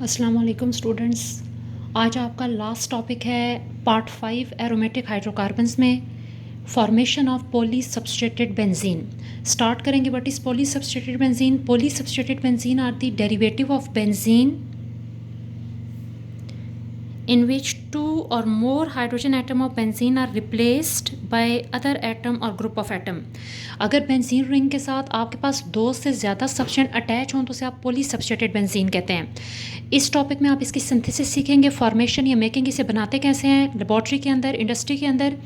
अस्सलाम वालेकुम स्टूडेंट्स। आज आपका लास्ट टॉपिक है पार्ट 5 एरोमेटिक हाइड्रोकार्बन्स में formation of poly substituted benzene. Start करेंगे। What is poly substituted benzene? Poly substituted benzene are the derivative of benzene in which two or more hydrogen atom of benzene are replaced by other atom or group of atom। अगर benzene ring के साथ आपके पास दो से ज़्यादा सब्सटेंट attach हों तो उसे आप पॉली सब्सट्रेटेड बेंजीन कहते हैं। इस टॉपिक में आप इसकी सिंथेसिस सीखेंगे, फॉर्मेशन या मेकिंग, इसे बनाते कैसे हैं लेबॉर्ट्री के अंदर, इंडस्ट्री के अंदर।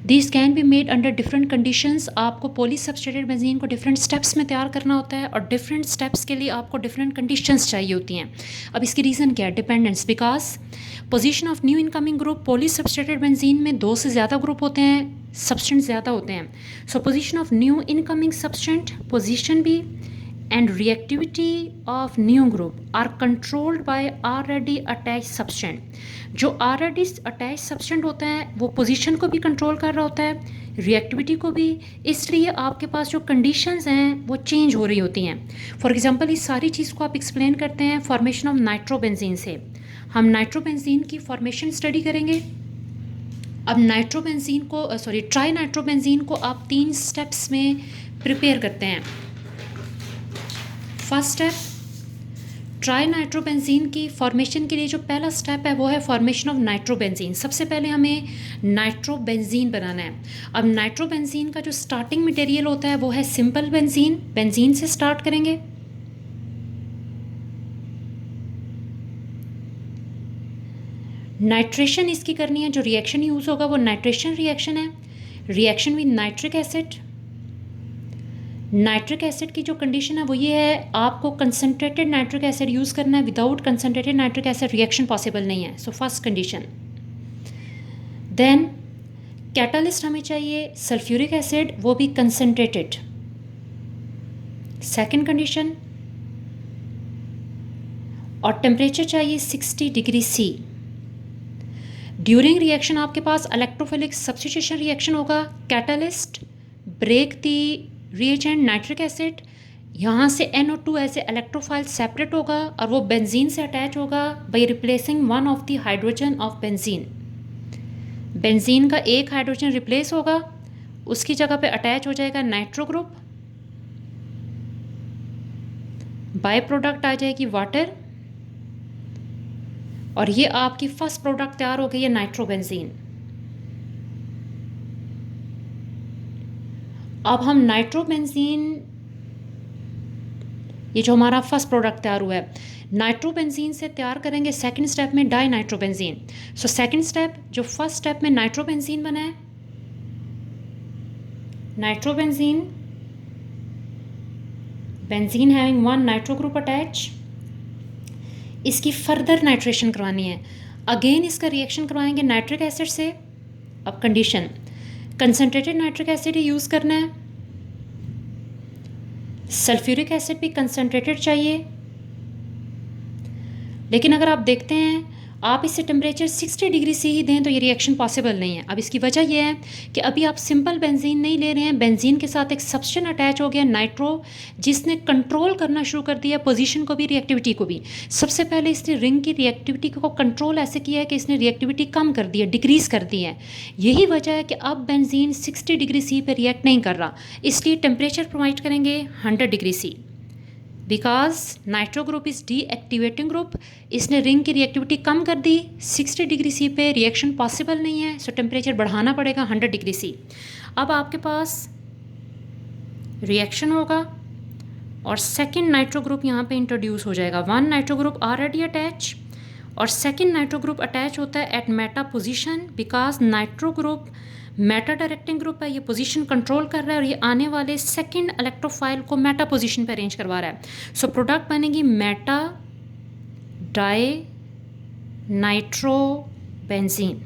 This can be made under different conditions. आपको पॉली सब्सट्रेटेड बेंजीन को डिफरेंट स्टेप्स में तैयार करना होता है और डिफरेंट स्टेप्स के लिए आपको डिफरेंट कंडीशंस चाहिए होती हैं। अब इसकी रीज़न क्या है? Dependence. Because position of new incoming group poly substituted benzene में दो से ज़्यादा ग्रुप होते हैं, सब्सटेंट ज़्यादा होते हैं। So position of new incoming substituent, position भी, and reactivity of new group are controlled by already attached substance। जो already attached substance होता है वो पोजीशन को भी कंट्रोल कर रहा होता है, रिएक्टिविटी को भी। इसलिए आपके पास जो कंडीशंस हैं वो चेंज हो रही होती हैं। फॉर एग्जांपल इस सारी चीज़ को आप एक्सप्लेन करते हैं फॉर्मेशन ऑफ नाइट्रोबेंजीन से। हम नाइट्रोबेंजीन की फॉर्मेशन स्टडी करेंगे। अब नाइट्रोबेंजीन को ट्राई नाइट्रोबेंजीन को आप 3 स्टेप्स में प्रिपेयर करते हैं। फर्स्ट स्टेप, ट्राई नाइट्रोबेंजीन की फॉर्मेशन के लिए जो पहला स्टेप है वो है फॉर्मेशन ऑफ नाइट्रोबेंजीन। सबसे पहले हमें नाइट्रोबेंजीन बनाना है। अब नाइट्रोबेंजीन का जो स्टार्टिंग मटेरियल होता है वो है सिंपल बेंजीन। बेंजीन से स्टार्ट करेंगे। नाइट्रेशन इसकी करनी है। जो रिएक्शन यूज़ होगा वो नाइट्रेशन रिएक्शन है, reaction with nitric acid. Nitric acid की जो कंडीशन है वो ये है, आपको कंसनट्रेटेड नाइट्रिक एसिड यूज़ करना है। Without concentrated nitric acid reaction possible नहीं है। So first condition. Then catalyst हमें चाहिए सल्फ्यूरिक एसिड, वो भी कंसनट्रेटेड। Second condition. और टेम्परेचर चाहिए 60 डिग्री सी। ड्यूरिंग रिएक्शन आपके पास इलेक्ट्रोफिलिक सब्स्टिट्यूशन रिएक्शन होगा। Catalyst break the reagent nitric acid, यहाँ से NO2 ऐसे इलेक्ट्रोफाइल सेपरेट होगा और वो बेंजीन से अटैच होगा by replacing one of the hydrogen of benzene. Benzene का एक हाइड्रोजन रिप्लेस होगा, उसकी जगह पे अटैच हो जाएगा नाइट्रो ग्रुप। बाय प्रोडक्ट आ जाएगी वाटर और ये आपकी फर्स्ट प्रोडक्ट तैयार हो गई है नाइट्रोबेंजीन। अब हम नाइट्रोबेंजीन, ये जो हमारा फर्स्ट प्रोडक्ट तैयार हुआ है, नाइट्रोबेंजीन से तैयार करेंगे सेकंड स्टेप में di nitrobenzene. So second step, जो फर्स्ट स्टेप में नाइट्रोबेंजीन बना है, nitrobenzene, benzene having one nitro group attach, इसकी फर्दर नाइट्रेशन करवानी है। अगेन इसका रिएक्शन करवाएंगे नाइट्रिक एसिड से। अब कंडीशन, कंसनट्रेटेड नाइट्रिक एसिड ही यूज़ करना है। सल्फ्यूरिक एसिड भी कंसनट्रेटेड चाहिए। लेकिन अगर आप देखते हैं आप इसे टेम्परेचर 60 डिग्री से ही दें तो ये रिएक्शन पॉसिबल नहीं है। अब इसकी वजह यह है कि अभी आप सिंपल बेंजीन नहीं ले रहे हैं, बेंजीन के साथ एक सब्सटेंस अटैच हो गया नाइट्रो, जिसने कंट्रोल करना शुरू कर दिया पोजीशन को भी रिएक्टिविटी को भी। सबसे पहले इसने रिंग की रिएक्टिविटी को कंट्रोल ऐसे किया है कि इसने रिएक्टिविटी कम कर दी है, डिक्रीज़ कर दी है। यही वजह है कि अब बेंजीन 60 डिग्री सी पर रिएक्ट नहीं कर रहा, इसलिए टेम्परेचर प्रोवाइड करेंगे 100 degree C. Because nitro group is deactivating group, इसने रिंग की रिएक्टिविटी कम कर दी, 60 डिग्री सी पे रिएक्शन पॉसिबल नहीं है। सो टेम्परेचर बढ़ाना पड़ेगा 100 डिग्री सी। अब आपके पास रिएक्शन होगा और सेकंड नाइट्रो ग्रुप यहाँ पे इंट्रोड्यूस हो जाएगा। One nitro group already attach और सेकंड नाइट्रो ग्रुप अटैच होता है at meta position. Because nitro group meta directing group है, ये पोजीशन कंट्रोल कर रहा है और ये आने वाले सेकंड इलेक्ट्रोफाइल को मेटा पोजीशन पे अरेंज करवा रहा है। सो प्रोडक्ट बनेगी मेटा डाई नाइट्रो बेंजीन।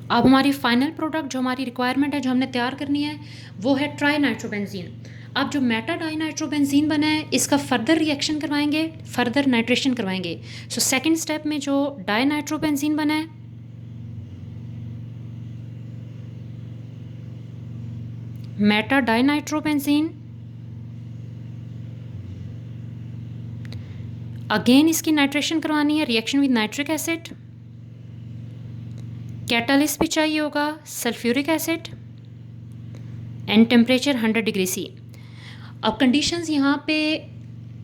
अब हमारी फाइनल प्रोडक्ट जो हमारी रिक्वायरमेंट है, जो हमने तैयार करनी है, वो है ट्राई नाइट्रोबेंजीन। अब जो मेटा डाई नाइट्रोबेंजीन बना है इसका फर्दर रिएक्शन करवाएंगे, फर्दर नाइट्रेशन करवाएंगे। सो सेकंड स्टेप में जो डाई नाइट्रोबेंजीन बना है, मेटा डाइनाइट्रोबेंजीन, अगेन इसकी नाइट्रेशन करवानी है, reaction with nitric acid, catalyst भी चाहिए होगा, sulphuric acid and temperature 100 degree C. अब कंडीशंस यहाँ पे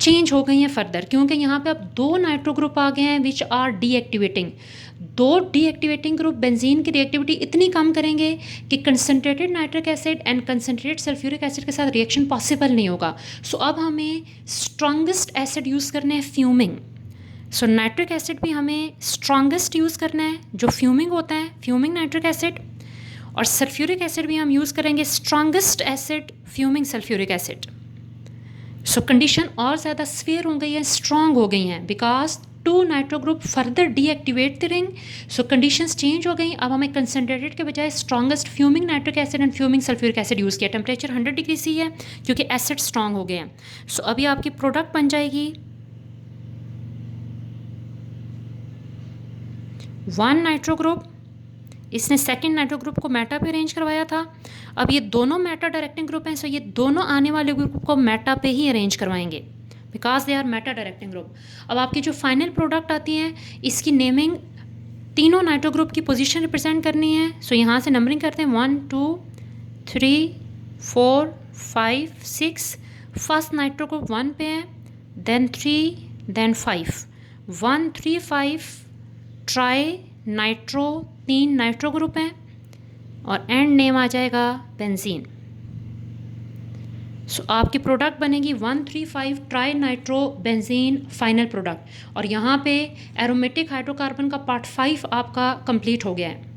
चेंज हो गई हैं फर्दर, क्योंकि यहाँ पे अब 2 नाइट्रो ग्रुप आ गए हैं which are deactivating. 2 deactivating group benzene की रिएक्टिविटी इतनी कम करेंगे कि concentrated nitric acid and concentrated sulphuric acid के साथ रिएक्शन पॉसिबल नहीं होगा। सो अब हमें स्ट्रॉन्गेस्ट एसिड यूज़ करने हैं, फ्यूमिंग। सो नाइट्रिक एसिड भी हमें स्ट्रॉन्गेस्ट यूज़ करना है जो फ्यूमिंग होता है, फ्यूमिंग नाइट्रिक एसिड, और सल्फ्यूरिक एसिड भी हम यूज़ करेंगे strongest acid, fuming sulphuric acid. सो कंडीशन और ज़्यादा स्फीयर हो गई है, स्ट्रॉन्ग हो गई हैं, because 2 nitro group further deactivate the ring. So conditions change हो गई। अब हमें कंसनट्रेटेड के बजाय strongest fuming nitric acid and fuming sulphuric acid use किया। टेम्परेचर 100 डिग्री सी है क्योंकि एसिड स्ट्रॉन्ग हो गए हैं। सो अभी आपकी प्रोडक्ट बन जाएगी 1 नाइट्रो ग्रुप, इसने सेकंड नाइट्रो ग्रुप को मेटा पे अरेंज करवाया था। अब ये दोनों मेटा डायरेक्टिंग ग्रुप हैं, सो ये दोनों आने वाले ग्रुप को मेटा पे ही अरेंज करवाएंगे because they are meta directing group. अब आपकी जो फाइनल प्रोडक्ट आती है, इसकी नेमिंग तीनों नाइट्रो ग्रुप की पोजीशन रिप्रेजेंट करनी है। सो यहाँ से नंबरिंग करते हैं 1 2 3 4 5 6। फर्स्ट नाइट्रो ग्रुप 1 पे है, then 3, then 5, 1 3 5 tri nitro, 3 nitro group हैं और एंड नेम आ जाएगा बेंजीन। सो आपकी प्रोडक्ट बनेगी 135 tri nitro benzene final product. और यहाँ पे एरोमेटिक हाइड्रोकार्बन का पार्ट 5 आपका कंप्लीट हो गया है।